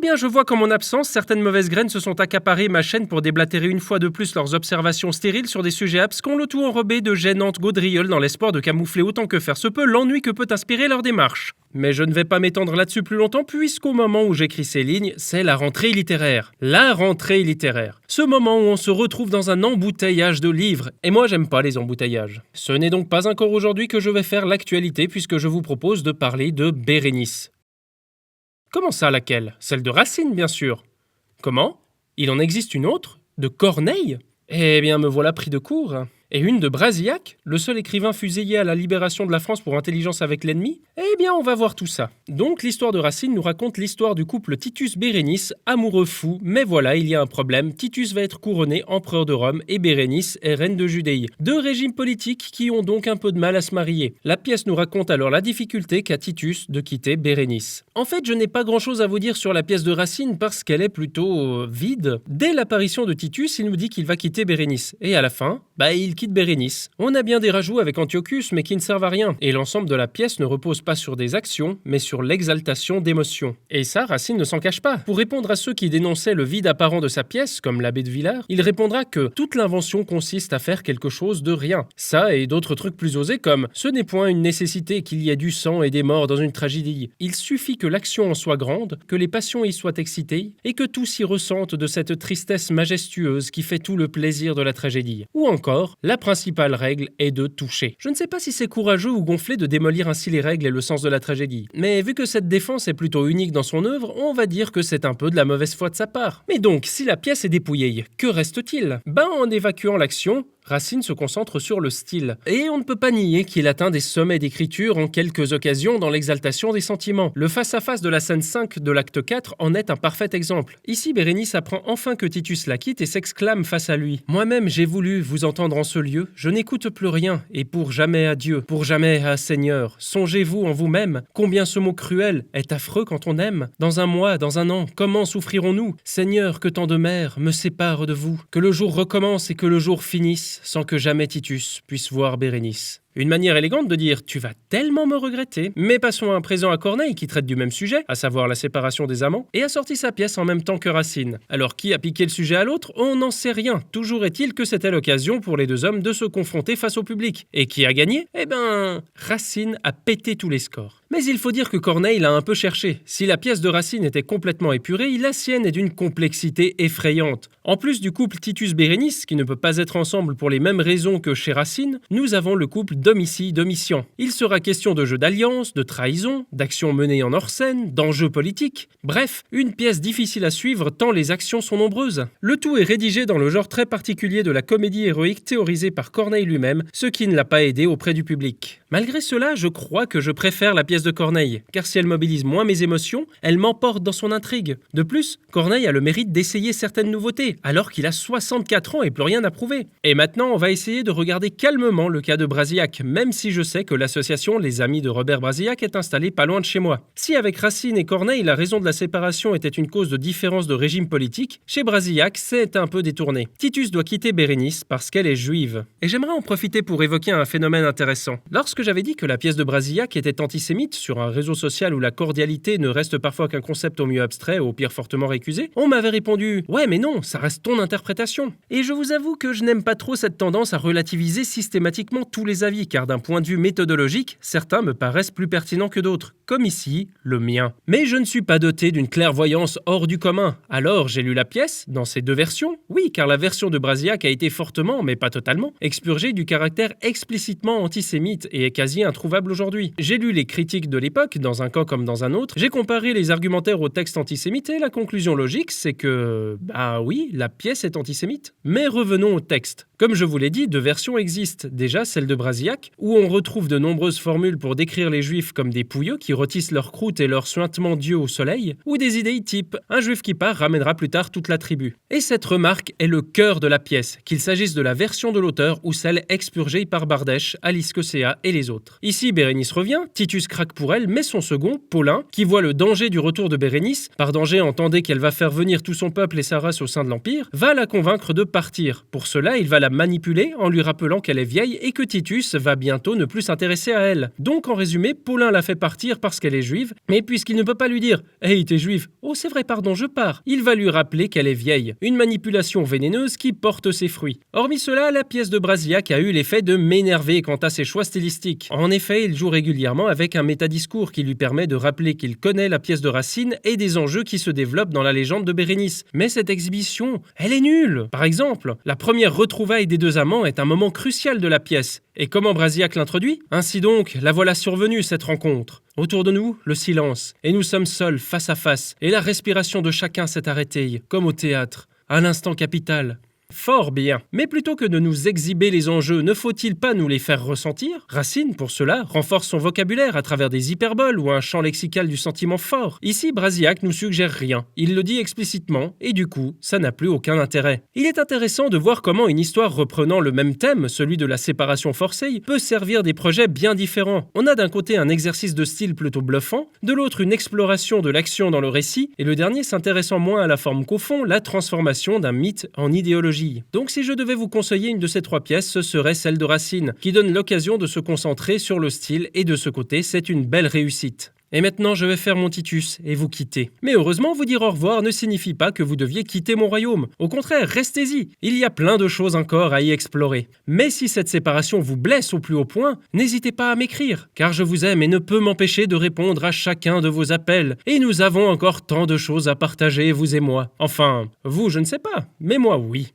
bien, je vois qu'en mon absence, certaines mauvaises graines se sont accaparées ma chaîne pour déblatérer une fois de plus leurs observations stériles sur des sujets abscons, le tout enrobé de gênantes gaudrioles dans l'espoir de camoufler autant que faire se peut l'ennui que peut inspirer leur démarche. Mais je ne vais pas m'étendre là-dessus plus longtemps puisqu'au moment où j'écris ces lignes, c'est la rentrée littéraire. La rentrée littéraire. Ce moment où on se retrouve dans un embouteillage de livres. Et moi, j'aime pas les embouteillages. Ce n'est donc pas encore aujourd'hui que je vais faire l'actualité puisque je vous propose de parler de Bérénice. Comment ça, laquelle? Celle de Racine, bien sûr. Comment? Il en existe une autre? De Corneille? Eh bien, me voilà pris de court. Et une de Brasillac, le seul écrivain fusillé à la libération de la France pour intelligence avec l'ennemi? Eh bien, on va voir tout ça. Donc, l'histoire de Racine nous raconte l'histoire du couple Titus-Bérénice, amoureux fou, mais voilà, il y a un problème. Titus va être couronné empereur de Rome et Bérénice est reine de Judée. Deux régimes politiques qui ont donc un peu de mal à se marier. La pièce nous raconte alors la difficulté qu'a Titus de quitter Bérénice. En fait, je n'ai pas grand-chose à vous dire sur la pièce de Racine parce qu'elle est plutôt vide. Dès l'apparition de Titus, il nous dit qu'il va quitter Bérénice. Et à la fin, il quitte Bérénice. On a bien des rajouts avec Antiochus, mais qui ne servent à rien. Et l'ensemble de la pièce ne repose pas sur des actions, mais sur l'exaltation d'émotions. Et ça, Racine ne s'en cache pas. Pour répondre à ceux qui dénonçaient le vide apparent de sa pièce, comme l'abbé de Villars, il répondra que toute l'invention consiste à faire quelque chose de rien. Ça et d'autres trucs plus osés comme « ce n'est point une nécessité qu'il y ait du sang et des morts dans une tragédie. Il suffit que l'action en soit grande, que les passions y soient excitées, et que tous s'y ressentent de cette tristesse majestueuse qui fait tout le plaisir de la tragédie. » Ou encore, la principale règle est de toucher. Je ne sais pas si c'est courageux ou gonflé de démolir ainsi les règles et le sens de la tragédie, mais vu que cette défense est plutôt unique dans son œuvre, on va dire que c'est un peu de la mauvaise foi de sa part. Mais donc, si la pièce est dépouillée, que reste-t-il? En évacuant l'action, Racine se concentre sur le style. Et on ne peut pas nier qu'il atteint des sommets d'écriture en quelques occasions dans l'exaltation des sentiments. Le face-à-face de la scène 5 de l'acte 4 en est un parfait exemple. Ici, Bérénice apprend enfin que Titus la quitte et s'exclame face à lui. « Moi-même, j'ai voulu vous entendre en ce lieu. Je n'écoute plus rien, et pour jamais à Dieu, pour jamais à Seigneur. Songez-vous en vous-même, combien ce mot cruel est affreux quand on aime. Dans un mois, dans un an, comment souffrirons-nous? Seigneur, que tant de mers me séparent de vous. Que le jour recommence et que le jour finisse, sans que jamais Titus puisse voir Bérénice. » Une manière élégante de dire « tu vas tellement me regretter ». Mais passons à présent à Corneille qui traite du même sujet, à savoir la séparation des amants, et a sorti sa pièce en même temps que Racine. Alors qui a piqué le sujet à l'autre? On n'en sait rien. Toujours est-il que c'était l'occasion pour les deux hommes de se confronter face au public. Et qui a gagné? Racine a pété tous les scores. Mais il faut dire que Corneille l'a un peu cherché. Si la pièce de Racine était complètement épurée, la sienne est d'une complexité effrayante. En plus du couple Titus-Bérénice, qui ne peut pas être ensemble pour les mêmes raisons que chez Racine, nous avons le couple Domitie-Domitian. Il sera question de jeux d'alliance, de trahison, d'actions menées en hors-scène, d'enjeux politiques. Bref, une pièce difficile à suivre tant les actions sont nombreuses. Le tout est rédigé dans le genre très particulier de la comédie héroïque théorisée par Corneille lui-même, ce qui ne l'a pas aidé auprès du public. Malgré cela, je crois que je préfère la pièce de Corneille, car si elle mobilise moins mes émotions, elle m'emporte dans son intrigue. De plus, Corneille a le mérite d'essayer certaines nouveautés, alors qu'il a 64 ans et plus rien à prouver. Et maintenant, on va essayer de regarder calmement le cas de Brasillac, même si je sais que l'association Les Amis de Robert Brasillac est installée pas loin de chez moi. Si avec Racine et Corneille, la raison de la séparation était une cause de différence de régime politique, chez Brasillac, c'est un peu détourné. Titus doit quitter Bérénice parce qu'elle est juive. Et j'aimerais en profiter pour évoquer un phénomène intéressant. Lorsque j'avais dit que la pièce de Brasillac était antisémite sur un réseau social où la cordialité ne reste parfois qu'un concept au mieux abstrait, au pire fortement récusé, on m'avait répondu « Ouais mais non, ça reste ton interprétation ». Et je vous avoue que je n'aime pas trop cette tendance à relativiser systématiquement tous les avis, car d'un point de vue méthodologique, certains me paraissent plus pertinents que d'autres, comme ici, le mien. Mais je ne suis pas doté d'une clairvoyance hors du commun. Alors j'ai lu la pièce, dans ses deux versions, oui, car la version de Brasillac a été fortement, mais pas totalement, expurgée du caractère explicitement antisémite et est quasi introuvable aujourd'hui. J'ai lu les critiques de l'époque, dans un camp comme dans un autre, j'ai comparé les argumentaires au texte antisémite et la conclusion logique, c'est que, oui, la pièce est antisémite. Mais revenons au texte. Comme je vous l'ai dit, deux versions existent. Déjà celle de Brasillac, où on retrouve de nombreuses formules pour décrire les juifs comme des pouilleux qui rôtissent leur croûte et leur suintement Dieu au soleil, ou des idées type « un juif qui part ramènera plus tard toute la tribu ». Et cette remarque est le cœur de la pièce, qu'il s'agisse de la version de l'auteur ou celle expurgée par Bardèche, Alice Quecea et les autres. Ici, Bérénice revient, Titus craque pour elle, mais son second, Paulin, qui voit le danger du retour de Bérénice, par danger entendez qu'elle va faire venir tout son peuple et sa race au sein de l'Empire, va la convaincre de partir. Pour cela, il va la manipuler en lui rappelant qu'elle est vieille et que Titus va bientôt ne plus s'intéresser à elle. Donc en résumé, Paulin la fait partir parce qu'elle est juive, mais puisqu'il ne peut pas lui dire « Hey, t'es juif, oh c'est vrai, pardon, je pars », il va lui rappeler qu'elle est vieille. Une manipulation vénéneuse qui porte ses fruits. Hormis cela, la pièce de Brasillac a eu l'effet de m'énerver quant à ses choix stylistiques. En effet, il joue régulièrement avec un métadiscours qui lui permet de rappeler qu'il connaît la pièce de Racine et des enjeux qui se développent dans la légende de Bérénice. Mais cette exhibition, elle est nulle. Par exemple, la première retrouvaille des deux amants est un moment crucial de la pièce. Et comment Brasillac l'introduit ? Ainsi donc, la voilà survenue cette rencontre. Autour de nous, le silence. Et nous sommes seuls, face à face. Et la respiration de chacun s'est arrêtée, comme au théâtre, à l'instant capital. Fort bien. Mais plutôt que de nous exhiber les enjeux, ne faut-il pas nous les faire ressentir ? Racine, pour cela, renforce son vocabulaire à travers des hyperboles ou un champ lexical du sentiment fort. Ici, Brasillac nous suggère rien. Il le dit explicitement, et du coup, ça n'a plus aucun intérêt. Il est intéressant de voir comment une histoire reprenant le même thème, celui de la séparation forcée, peut servir des projets bien différents. On a d'un côté un exercice de style plutôt bluffant, de l'autre une exploration de l'action dans le récit, et le dernier s'intéressant moins à la forme qu'au fond, la transformation d'un mythe en idéologie. Donc si je devais vous conseiller une de ces trois pièces, ce serait celle de Racine, qui donne l'occasion de se concentrer sur le style et de ce côté, c'est une belle réussite. Et maintenant, je vais faire mon Titus et vous quitter. Mais heureusement, vous dire au revoir ne signifie pas que vous deviez quitter mon royaume. Au contraire, restez-y. Il y a plein de choses encore à y explorer. Mais si cette séparation vous blesse au plus haut point, n'hésitez pas à m'écrire, car je vous aime et ne peux m'empêcher de répondre à chacun de vos appels. Et nous avons encore tant de choses à partager, vous et moi. Enfin, vous, je ne sais pas, mais moi, oui.